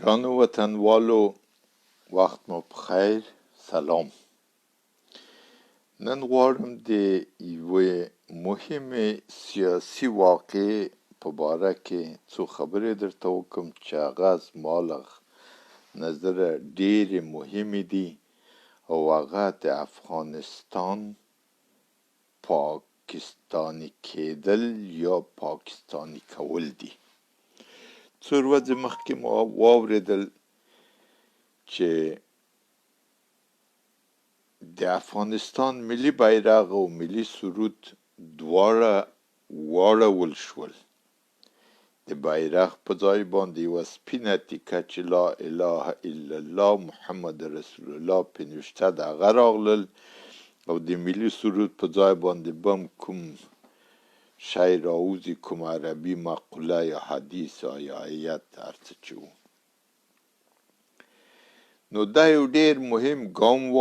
ګرانو وطنوالو، وخت مو پخیر. سلام. نن غواړم د یوې مهمې سیاسي واقعې په باره کې څو خبرې درته وکړم چې هغه زما له نظره ډېرې مهمې دي او هغه د افغانستان پاکستاني کېدل یا پاکستاني کول دي. څو ورځې مخکې ما واورېدل چې د افغانستان ملي بیرغ او ملي سرود دواړه واړول شول. د بیرغ په ځای باندې یوه سپینه تیکه چې لا اله الا الله محمد رسول الله پې نوشته د هغه راغلل او د ملي سرود په ځای باندې بم کوم شی راوځي، کوم عربي مقوله یا حدیث یا آیت هر څه چې و. نو دا یو ډېر مهم ګام و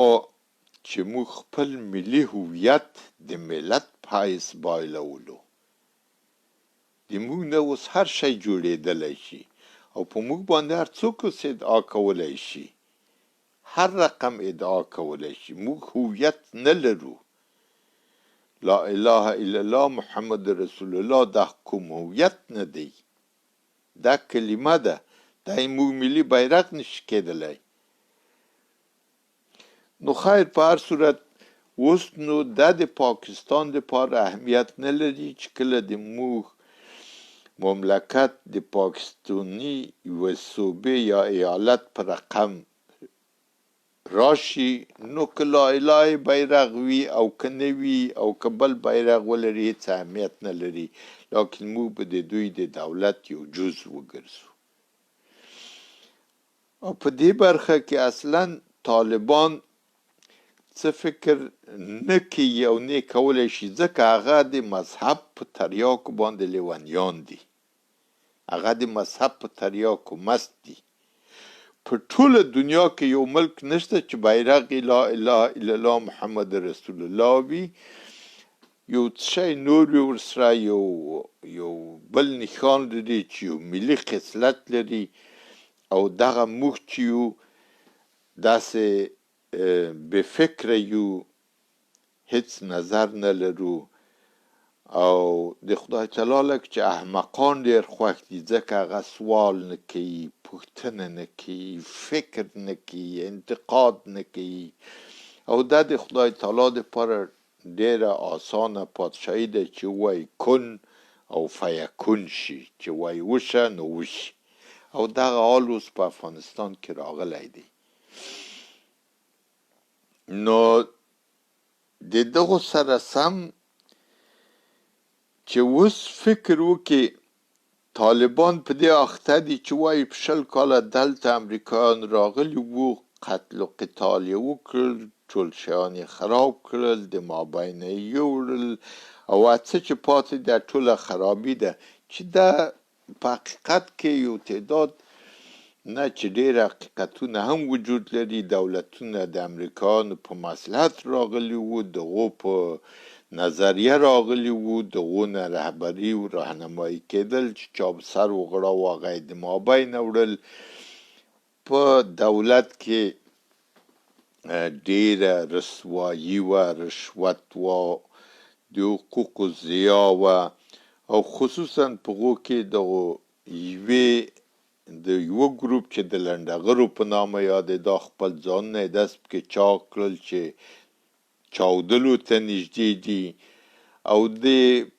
چې موږ خپل ملي هویت د ملت په حیث بایلولو. د موږ نه اوس هر شی جوړېدلی شي او په موږ باندې هر څوک اوس ادعا کولی شي، هر رقم ادعا کولی شي. موږ هویت نه لرو. لا اله الا الله محمد رسول الله دا کوم هویت نه دی، دا کلمه ده، دا موږ ملي بیرغ نشي کېدلی. نو خیر، په هر صورت اوس نو دا د پاکستان دپاره اهمیت نه لري چې کله د موږ مملکت د پاکستاني یوه صوبې یا ایالت په رقم راشي، نو که لا اله بیرغ وي او که نه وي او که بل بیرغ ولري هېڅ اهمیت نه لري، لکن موږ به د دوی د دولت یو جز وګرځو. او په دې برخه کې اصلا طالبان څه فکر نه کوي او نه کولی شي، ځکه هغه د مذهب په تریاکو باندې لیونیان دي، هغه د مذهب په تریاکو مست دي. په ټوله دنیا کې یو ملک نشته چې بیرغ لا اله الا الله محمد رسول الله وي، یو څه شی نور وي ورسره، یو بل نښان لري چې یو ملي خصلت لري، او دغه موږ چې یو داسې بې فکره یو، هیڅ نظر نه لرو، او د خدای تعالی لږ چې احمقان ډېر خوښ دي، ځکه هغه سوال نه کوي، پوښتنه نه کوي، فکر نه کوي، انتقاد نه کوي. او دا د خدای تعالی دپاره ډېره اسانه پادشاهي ده چې ووایي کن او فیکون شي، چې وایي وشه نو وشي. او دغه حال اوس په افغانستان کې راغلی دی. نو د دغو سره سم چې اوس فکر وکړي، طالبان په دې اخته دي چې وایي په 20 کاله دلته امریکایان راغلي وو، قتل و قتال یې وکړل، ټول شیان یې خراب کړل، د مابینه یې یوړل، او څه چې پاتې ده ټوله خرابي ده. چې دا په حقیقت کې یو تعداد نه چې ډېر حقیقتونه هم وجود لري، دولتونه د امریکایانو په مصلحت راغلي وو، دغو په نظریه راغلي وو، دغو نه رهبري و راهنمایي کېدل چې چا به سر وغړاوه هغه یې د مابینه وړل. په دولت کې ډېره رسوایي وه، رشوت وه، د حقوقو ضیاع وه، او خصوصا په هغو کې دغو د یوه ګروپ چې د لنډغرو په نامه یادېده، خپل ځانونه یې داسې پکې چاق کړل چې چاودلو ته نږدې دي. او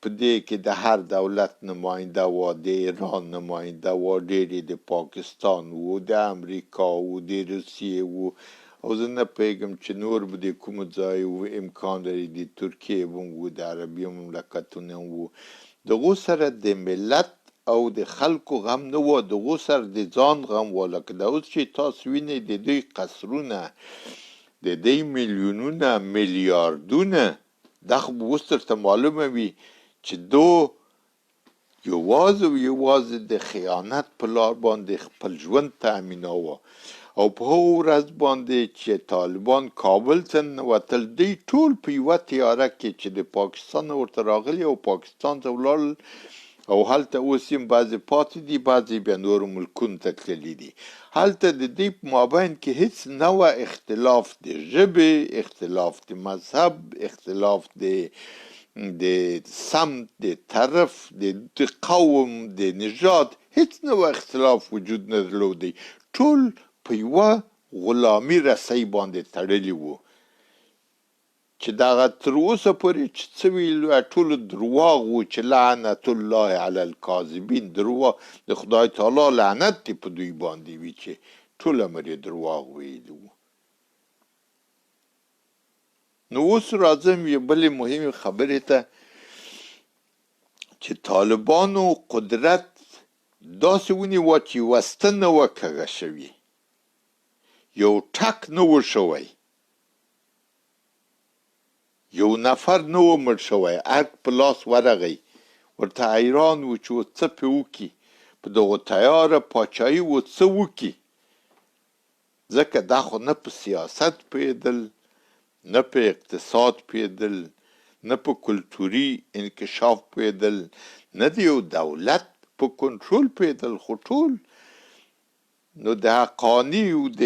په دې کې د هر دولت نماینده وه، د ایران نماینده وه، ډېرې د پاکستان وو، د امریکا وو، د روسیې وو، او زه نه پوهېږم چې نور به د کومو ځای وو، امکان لري د ترکیې به هم وو، د عربي مملکتونه هم وو. دغو سره د ملت او د خلکو غم نه وو، دغو سره د ځان غم وو. لکه دا اوس چې تاسو وینئ د دوی قصرونه، د دوی میلیونونه میلیاردونه، دا خو به اوس درته معلومه وي چې دو یوازې او یوازې د خیانت په لار باندې خپل ژوند تأمیناوه. او په هغه ورځ باندې چې طالبان کابل ته ننوتل، دوی ټول په یوه تیاره کې چې د پاکستان ورته راغلي او پاکستان ته ولاړل، او هلته اوس هم بعضې پاتې دي، بعضې بیا نورو ملکونو ته تللي دي. هلته د دې په مابین کې هیڅ نه وه اختلاف د ژبې، اختلاف د مذهب، اختلاف د سمت، د طرف، د قوم، د نژاد، هیڅ نه وه اختلاف وجود نه درلودی. ټول په یوه غلامي رسۍ باندې تړلي وو چې دغه تر اوسه پورې چې څه ویل ټولو درواغ وو، چې لعنت الله علی الکاذبین، درواغ د خدای تعالی لعنت دې په دوی باندې وي چې ټول عمر یې درواغ ویلي وو. نو اوس راځم یو بلې مهمې خبرې ته چې طالبانو قدرت داسې ونیوه چې یوه ستن نه وه کږه شوې، یو ټک نه و شوی، یو نفر نه و مړ شوی، ارګ په لاس ورغی. ورته حیران و چې څه پې وکړي، په دغو تیاره پاچاهي و څه وکړي، ځکه دا خو نه په سیاست پوهېدل، نه په اقتصاد پوهېدل، نه په کلتوري انکشاف پوهېدل، نه د یو دولت په کنټرول پوهېدل، خو ټول نو د حقاني او د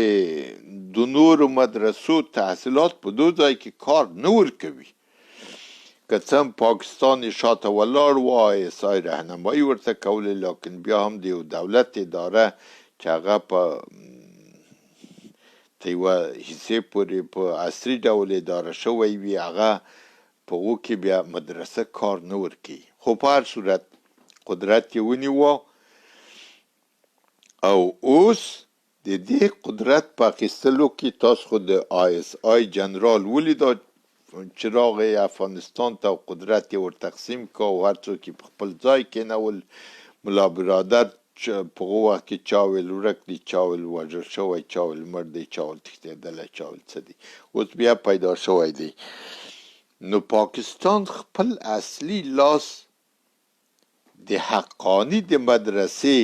نورو مدرسو تحصیلات په دو ځای کې کار نه ورکوي. که څه هم پاکستان یې شاته ولاړ و، ISI رهنمایي ورته کوله، لیکن بیا هم د یو دولت اداره چې هغه په یوه حصې پورې په عصري ډول اداره شوی وي، هغه په هغو کې بیا مدرسه کار نه ورکوي. خو په هر صورت قدرت یې ونیوه او اوس د دې قدرت په اخیستلو کې تاسو خو د ISI جنرال ولیده چې راغی افغانستان ته او قدرت یې ور تقسیم که او هر څوک یې په خپل ځای کېنول. ملا برادر په هغو وخت کې چا ویل ورک دی، چا ویل وژل شوی، چا ویل مړ دی، چا ویل تښتېدلی، چا ویل څه دی، اوس بیا پیدا شوی دی. نو پاکستان خپل اصلي لاس د حقاني د مدرسې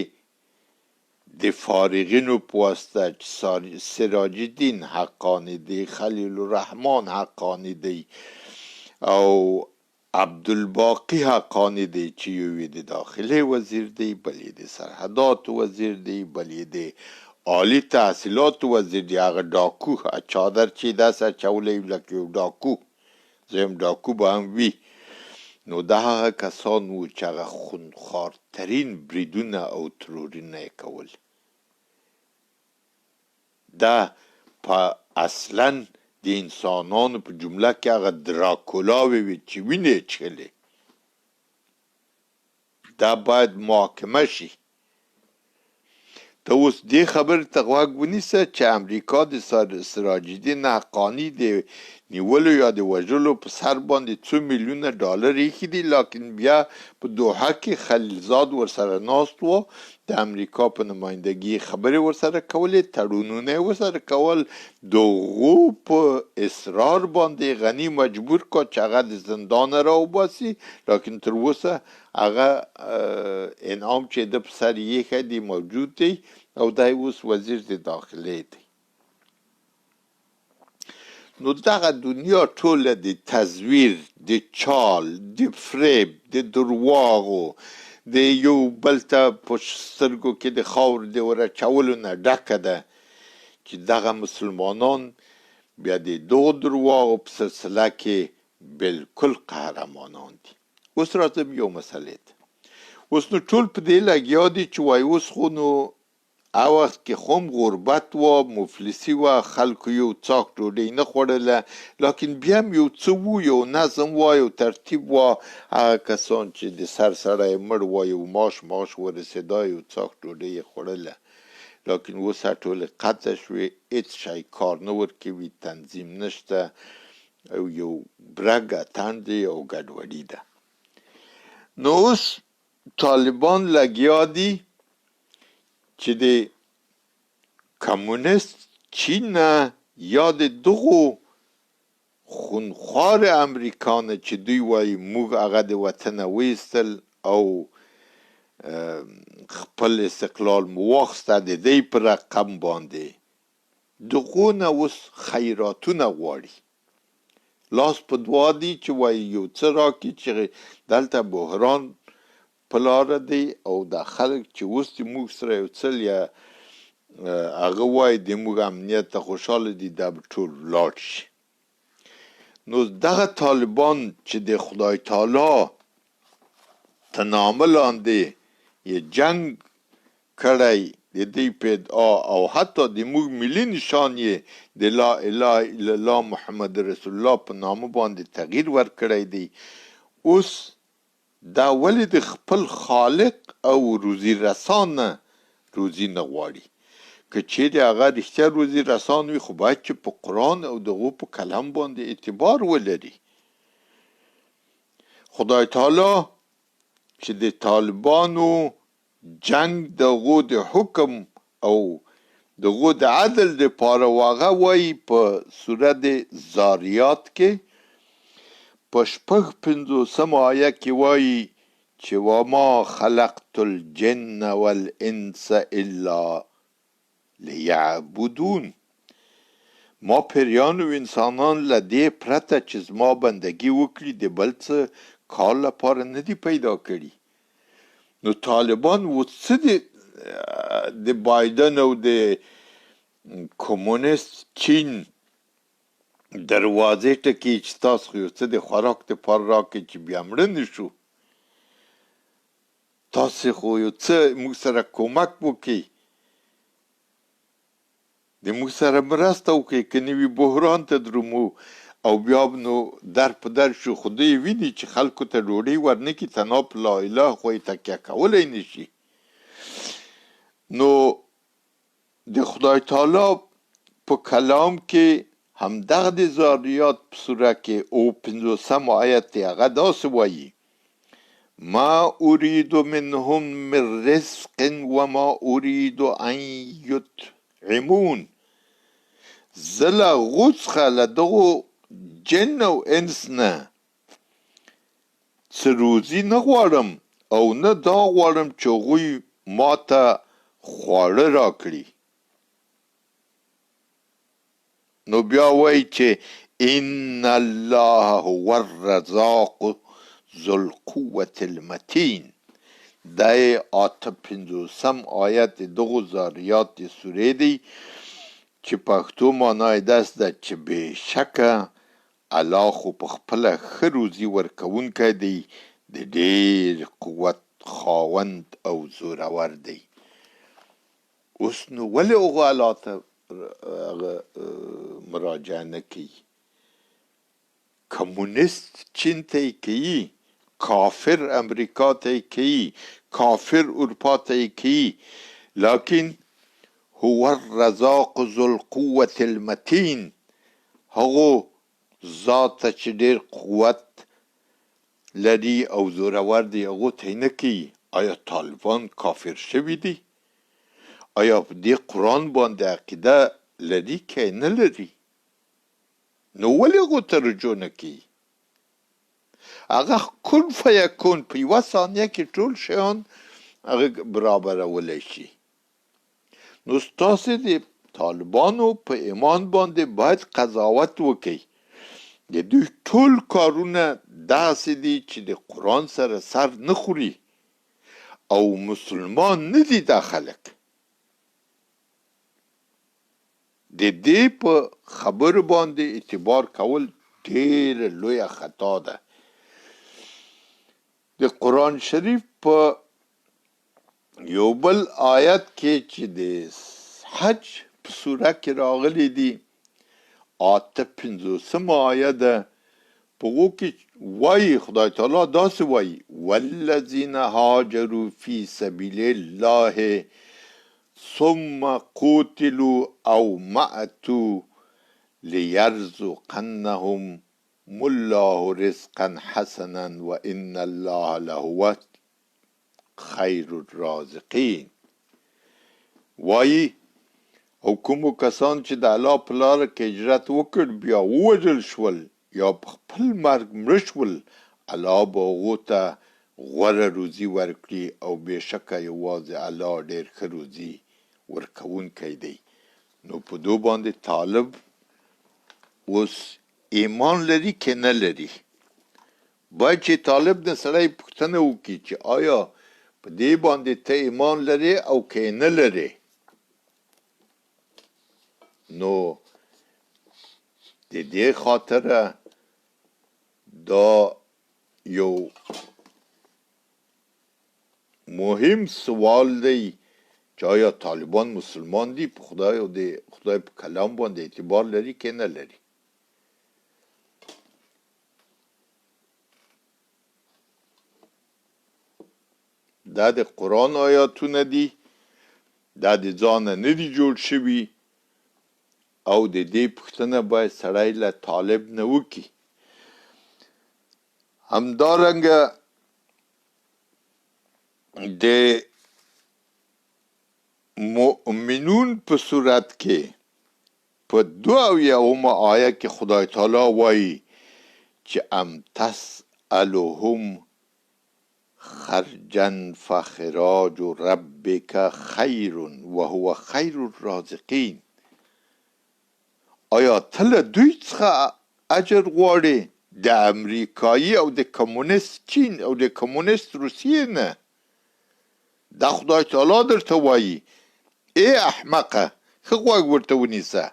د فارغینو په واسطه چې سراج الدین حقانی دی، خلیل الرحمن حقانی دی او عبدالباقی حقانی دی چې یو یې د داخلي وزیر دی، بل یې د سرحداتو وزیر دی، بل یې د عالی تحصیلاتو وزیر دی. هغه ډاکو چادر چې داسې اچولی وي لکه یو ډاکو، زه هم ډاکو به هم وي. نو دا هغه کسان وو چې هغه خونخوارترین بریدونه او ترورونه یې کول. دا په اصلا د انسانانو په جمله کې هغه دراکولاوې وي چې وینې یې څښلې. دا باید محاکمه شي. ته اوس دې خبرې ته غوږ ونیسه چې امریکا د سراج الدین حقاني د نیولو یا د وژلو په سر باندې څو میلیونه ډالر ایښي دي، لیکن بیا په دوحه کې خلیلزاد ورسره ناست و، د امریکا په نمایندګي خبرې ورسره کولې، تړونونه یې ورسره کول. د هغو په اصرار باندې غني مجبور کا چې هغه د زندانه راوباسي، لیکن تر اوسه هغه انعام چې د په سر یې ایښی دی موجود دی او دی اوس وزیر د داخلي دی. نو دغه دنیا ټوله د تزویر، د چال، د فریب، د درواغو، د یو بل ته په سترګو کې د خاور د ورچولو نه ډکه ده چې دغه مسلمانان بیا د دغو درواغو په سلسله کې بالکل قهرمانان دي. اوس راځم یو مسلې ته. اوس نو ټول په دې لګیا دي چې وایي اوس خو نو هغه وخت کې خو هم غربت و، مفلسي و، خلکو یو څاک ډوډۍ نه خوړله، لیکن بیا هم یو څه و، یو نظم و، یو ترتیب و. هغه کسان چې د سر سړی مړ و، یو معاش ورسېدا، یو څاک ډوډۍ یې خوړله، لیکن اوس ټولې قطع شوې، هېڅ شی کار نه ورکوي، تنظیم نشته او یو برګ اتڼ دی او ګډوډي ده. نو اوس طالبان لګیا دي چې د کمونیست چین نه یا د دغو خونخوار امریکا نه چې دوی وایي موږ هغه د وطنه وایستل او خپل استقلال مو واخیسته، د دې په رقم باندې دغو نه اوس خیراتونه غواړي. لاس په دعا دي چې وایي یو څه راکړي چې دلته بحران په لاره دی او دا خلک چې اوس د موږ سره یو څل یا هغه وایي د موږ امنیت ته خوشحاله دي دا به ټول ولاړ شي. نو دغه طالبان چې د خدای تعالی ته نامه لاندې یې جنگ کړی د دې په ادعا او حتی د موږ ملي نشان یې د لا اله الا الله محمد رسول الله په نامه باندې تغییر ورکړی دی، اوس دا ولې د خپل خالق او روزي رسان نه روزي نه غواړي؟ که چیرې هغه رښتیا روزي رسان وي خو باید چې په قرآن او دغو په کلم باندې اعتبار ولري. خدای تعالی چې د طالبانو جنگ دغو د حکم او دغو د عدل د پاره واغه وایي په سورت زاریات کې په 55 آیه کې وایي چې وما خلقت الجن والانس الا لیعبدون، ما پیریان و انسانان له دې پرته چې زما بندگی وکړي د بل څه کار لپاره نه دي پیدا کړي. نو طالبان و څه د بایدن او د کمونیست چین دروازې ټکي چې تاسو خو یو څه د خوراک دپاره راکړئ چې بیا مړه نه شو، تاسو خو یو څه موږ سره کومک وکړئ، د موږ سره مرسته وکړئ، که نه وي بحران ته درومو او بیا نو در په در شو. خو دوی ویني چې خلکو ته ډوډۍ ورنکړي تنها په لا اله خو یې تکیه کولی نه شي. نو د خدای تعالی په کلام کې همدغه د زاریات په سوره کې 50 آیت دی، هغه داسې وایي ما اريد منهم من رزق وما اريد ان یطعمون، زه له هغو څخه له دغو جن او انس نه څه روزي نه غواړم او نه دا غواړم چې هغوی ما ته خواړه راکړي. نو بیا وایي چې ان الله هو الرزاق ذو القوة المتین، دا 58 آیت دغو زاریات د سورې دی چې پښتو معنی داس ده چې بېشکه الله خو په خپله ښه روزي ورکوونکی دی، د ډېر قوت خاوند او زورور دی. اوس نو ولې هغو الله ته مراجعه نه کوي؟ کمونیست چین ته یې کوي، کافر امریکا ته یې کوي، کافر اروپا ته یې کوي، لیکن هو الرزاق ذو القوة المتین، هغو ذات ته چې ډېر قوت لري او زورور دی هغو ته یې نه کوي. آیا طالبان کافر شوي دي؟ آیا په دې قرآن باندې عقیده لري که نه لري؟ نو ولې هغو ته رجوع نه کوي؟ هغه کن فیکون په یوه ثانیه کې ټول شیان هغه برابرولی شي. نو ستاسې د طالبانو په ایمان باندې باید قضاوت وکړئ. د دوی ټول کارونه داسې دي چې د قرآن سره سر نه خوري او مسلمان نه دي دا خلک. د دې په خبرو باندې اعتبار کول ډېره لویه خطا ده. د قرآن شریف په یو بل آیت کې چې د حج په سوره کې راغلی دي 58 آیه ده، په هغو کې وایي خدای تعالی داسې وایي والذین هاجروا فی سبیل الله ثم قتلوا او ماتوا لیرزقنهم الله رزقا حسنا وان الله لهو خیر الرازقین. وایي او کومو کسان چې د الله په لاره کې هجرت وکړ بیا ووژل شول یا په خپل مرګ مړه شول، الله به هغو ته غوره روزي ورکړي او بېشکه یوازې الله ډېر ښه روزي ورکوونکی دی. نو په دو باندې طالب اوس ایمان لري که نه لري؟ باید چې طالب نه سړی پوښتنه وکړي چې آیا په دې باندې ته ایمان لرې او که نه لرې نو د دې خاطره دا یو مهم سوال دی چې آیا طالبان مسلمان دي په خدای او د خدای په کلام باندې اعتبار لري که نه لري دا د قرآن آیاتونه دي دا د ځانه نه دي جوړ شوي او د دې پوښتنه باید سړی له طالب نه وکړي همدارنګه د مؤمنون په صورت کې په 22 آیه کې خدای تعالی وایي چې ام تسألهم خرجا فخراج ربک خیر وهو خیر الرازقین آیا ته له دوی څخه اجر غواړې د امریکایي او د کمونیست چین او د کمونیست روسیې نه دا خدای تعالی درته وایي ای احمقه ښه غوږ ورته ونیسه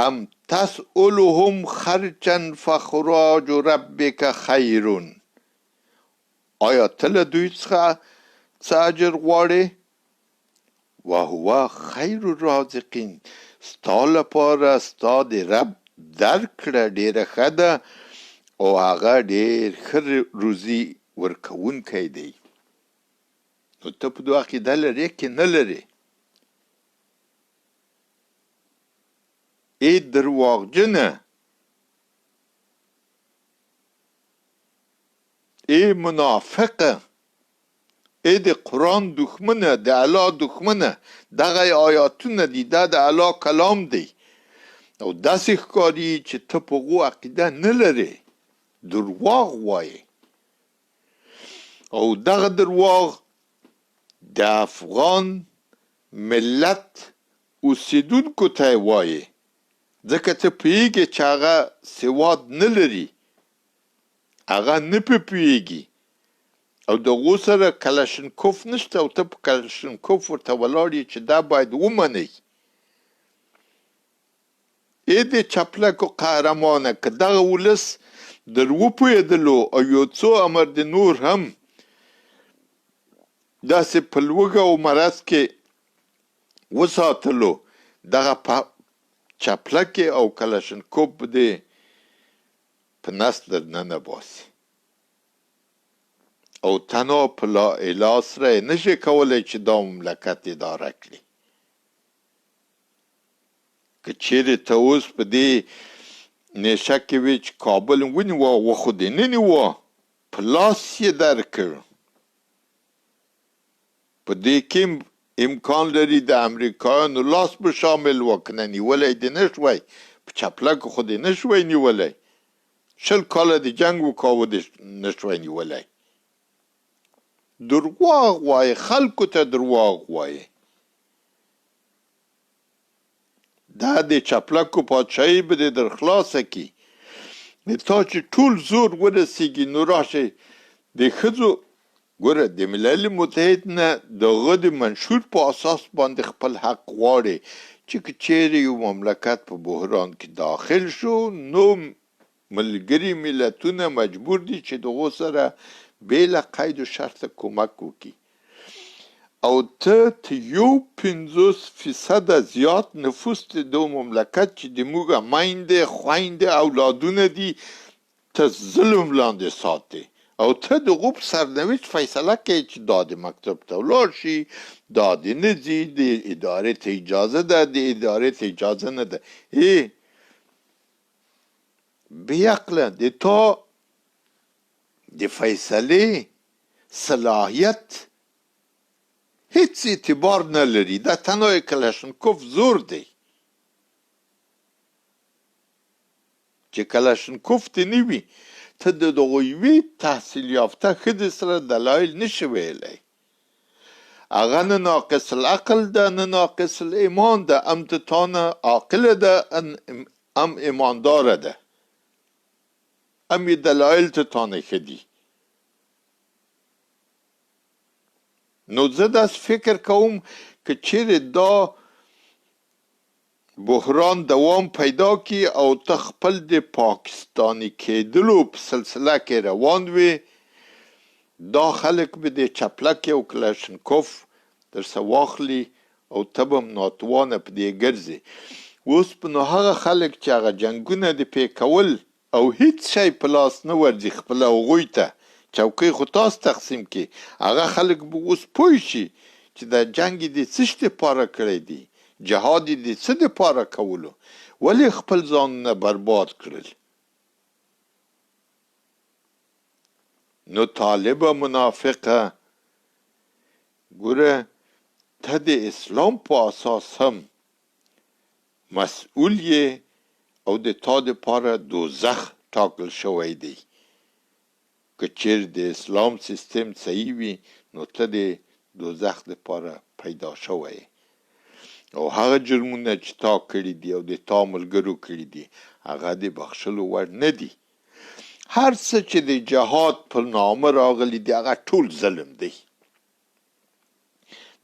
ام تسألهم خرجا فخراج ربک خیر آیا ته له دوی څخه څه اجر غواړې وهو خیر الرازقین ستا لپاره ستا د رب درکړه ډېره ښه ده او هغه ډېر ښه روزي ورکوونکی دی نو ته په دې عقیده لرې که نه لرې ای درواغجنه ای منافقه ای د قرآن دښمنه د الله دښمنه دغه آیاتونه دي دا د الله کلام دی او داسې ښکاري چې ته په هغو عقیده نه لرې درواغ وایې او دغه درواغ د افغان ملت اوسېدونکو ته یې وایې ځکه ته پوهېږې چې هغه سواد نه لري هغه نه پوهېږي او د هغو سره کلشنکوف نشته او ته په کلشنکوف ورته ولاړ یې چې دا باید ومنئ ای د چپلکو قهرمانه که دغه ولس در وپوهېدلو او یو څو امر د نور هم داسې په لوږه او مرض کې وساتلو دغه چپلکې او کلشنکوف دې په نس در ننه باسي او تنها په لا اله سره یې نشي کولی چې دا مملکت اداره کړي که چیرې ته اوس په دې نیشه کې وي چې کابل ونیوه و خو دې نه نیوه په لاس یې درکړ په دې کې امکان لري د امریکایانو لاس به شامل وکنه نیولی دې نه شوی په چپلکو خو دې نه شوی نیولی 20 کاله د جنګ وکاوه دې نه شوی نیولی درواغ وایي خلکو ته درواغ وایي دا د چپلکو پادشاهي به دې در خلاصه کړي تا چې ټول زور ورسېږي نو راشئ د ښځو ګوره د ملل متحد نه د هغه د منشور په اساس باندې خپل حق غواړي چې که چیرې یو مملکت په بحران کې داخل شو نو ملګري ملتونه مجبور دي چې دغو سره بېله قید و شرط کمک وکړي او ته 50% زیات نفوس د دو مملکت چې د موږ میندې خویندې اولادونه دي ته ظلم لاندې ساتي او ته د غوب سرنوشت فیصله کوي چې دا د مکتب ته ولاړ شي دا د نه ځي د ادارې ته اجازه ده د ادارې ته اجازه نه ده بیعقله د تا د فیصلې صلاحیت هیڅ اعتبار نه لري دا تنها کلشنکوف زور دی چې کلشنکوف ته نه وي ته د دغه یوې تحصیل یافته ښځې سره دلایل نشي ویلی هغه نه ناقص العقل ده نه ناقص الایمان ده ام ته تانه عاقله ده ام ایمانداره ده ام یې دلایل ته تانه ښه دي نو زه داسې فکر کوم که چیرې دا بحران دوام پیدا کی او ته خپل د پاکستانی کېدلو په سلسله کې روان وي، دا خلک به د چپلک او کلاشنکوف درسه واخلي او ته به هم ناتوانه په دې ګرځې. اوس په نو هغه خلک چې هغه جنګونه د پې کول او هیڅ شی په لاس نه ورځي خپله هغوی ته چوکۍ خو تاسو تقسیم کړي، هغه خلک به اوس پوه شي چې دا جنګ یې د څه شي دپاره کړی دی، جهاد یې د څه دپاره کولو، ولې خپل ځانونه برباد کړل. نو طالبه منافقه، ګوره ته د اسلام په اساس هم مسئول یې او د تا دپاره دوزخ ټاکل شوی دی. که چیرې د اسلام سیستم صحیح وي نو ته د دوزخ دپاره پیدا شوی او هغه جرمونه چې تا کړي دي او د تا ملګرو کړي دي هغه د بخښلو وړ نه دي. هر څه چې د جهاد په نامه راغلي دي هغه ټول ظلم دی.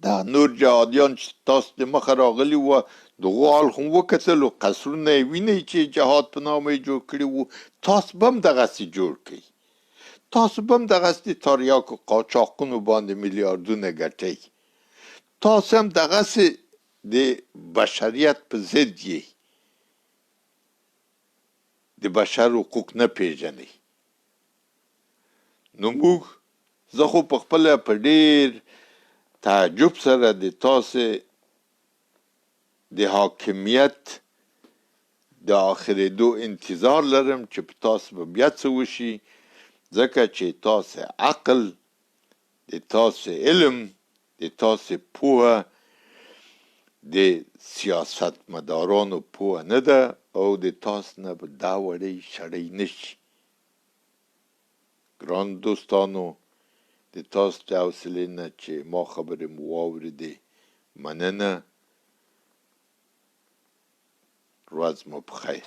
دا نور جهادیان چې تاسو د مخه راغلي وه دغو حال خو وکتلو، قصرونه یې وینئ چې جهاد په نامه یې جوړ کړي وو. تاسو به هم دغسې جوړ کړئ، تاسو به هم دغسې د تاریاکو قاچاقونو باندې میلیاردونه ګټئ، تاسو هم دغسې د بشریت په ضد یې، د بشر حقوق نه پیژنئ. نو موږ زه خو په خپله په ډېر تعجب سره د تاسې د حاکمیت د آخرېدو انتظار لرم چې په تاسو به بیا څه وشي، ځکه چې تاسې عقل، د تاسې علم، د تاسې پوهه د سیاستمدارانو پوهه نه ده او د تاسو نه به دا وړۍ شړۍ نه شي. ګران دوستانو، د تاسو د حوصلې نه چې ما خبرې مو واورېدې مننه. ورځ مو په خیر.